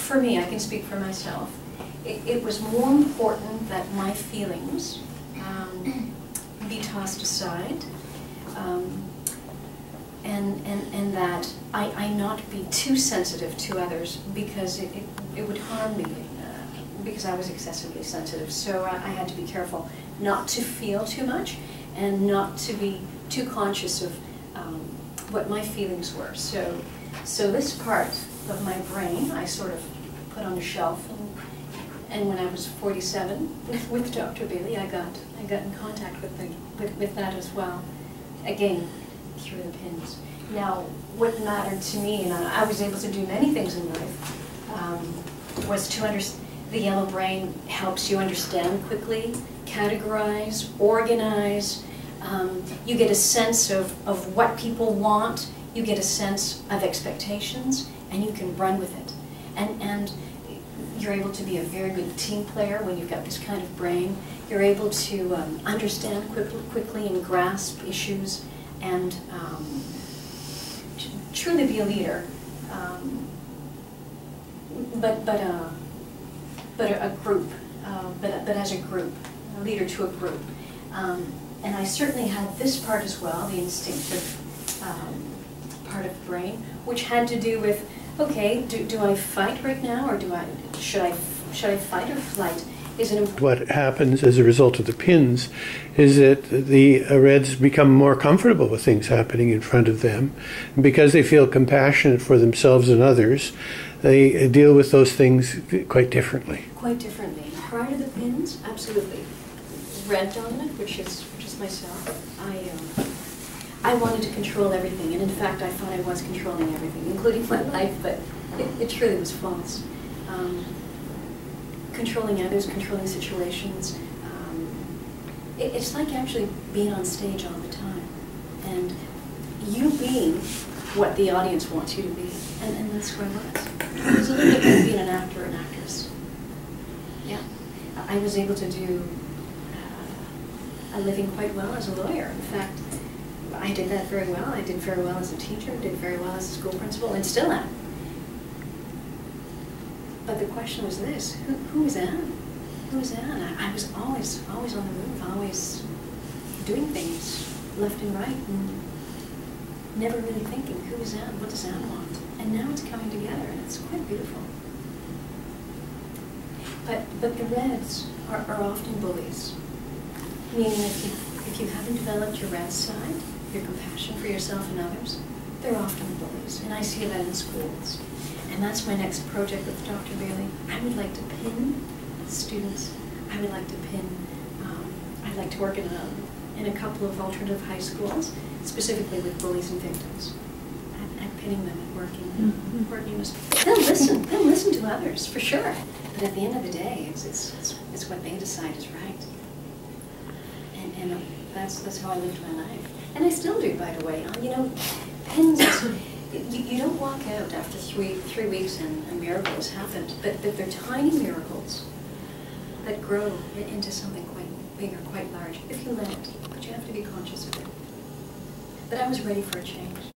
for me, I can speak for myself, it was more important that my feelings be tossed aside, and that I not be too sensitive to others, because it would harm me, because I was excessively sensitive. So I had to be careful not to feel too much and not to be too conscious of what my feelings were. So this part of my brain I sort of put on a shelf, and when I was 47 with Dr. Bailey, I got in contact with that as well, again through the pins. Now, what mattered to me, and I was able to do many things in life, was to understand. The yellow brain helps you understand quickly, categorize, organize. You get a sense of what people want. You get a sense of expectations, and you can run with it. And you're able to be a very good team player when you've got this kind of brain. You're able to understand quickly and grasp issues, and truly be a leader. But a group, but as a group, a leader to a group. And I certainly had this part as well, the instinctive part of the brain, which had to do with, okay, do I fight right now, or should I fight or flight? Is it important? What happens as a result of the pins is that the Reds become more comfortable with things happening in front of them. And because they feel compassionate for themselves and others, they deal with those things quite differently. Quite differently. Prior to the pins, absolutely. Red dominant, which is myself, I wanted to control everything, and in fact I thought I was controlling everything, including my life, but it truly was false. Controlling others, controlling situations. It's like actually being on stage all the time, and you being what the audience wants you to be, and that's where I was. It was a little bit like being an actor or an actress. Yeah, I was able to do a living quite well as a lawyer. In fact, I did that very well. I did very well as a teacher, did very well as a school principal, and still am. But the question was this: who is Anne? Who is Anne? I was always on the move, always doing things left and right, and never really thinking, who is Anne? What does Anne want? And now it's coming together, and it's quite beautiful. But the Reds are often bullies, meaning if you haven't developed your Red side, your compassion for yourself and others, they're often bullies, and I see that in schools. And that's my next project with Dr. Bailey. I would like to pin students. I would like to pin, I'd like to work in a couple of alternative high schools, specifically with bullies and victims. I'm pinning them and working with. They'll listen to others, for sure. But at the end of the day, it's what they decide is right. And that's how I lived my life. And I still do, by the way. You know, pins, you don't walk out after three weeks and a miracle has happened, but they're tiny miracles that grow into something quite big or quite large, if you let it, but you have to be conscious of it. But I was ready for a change.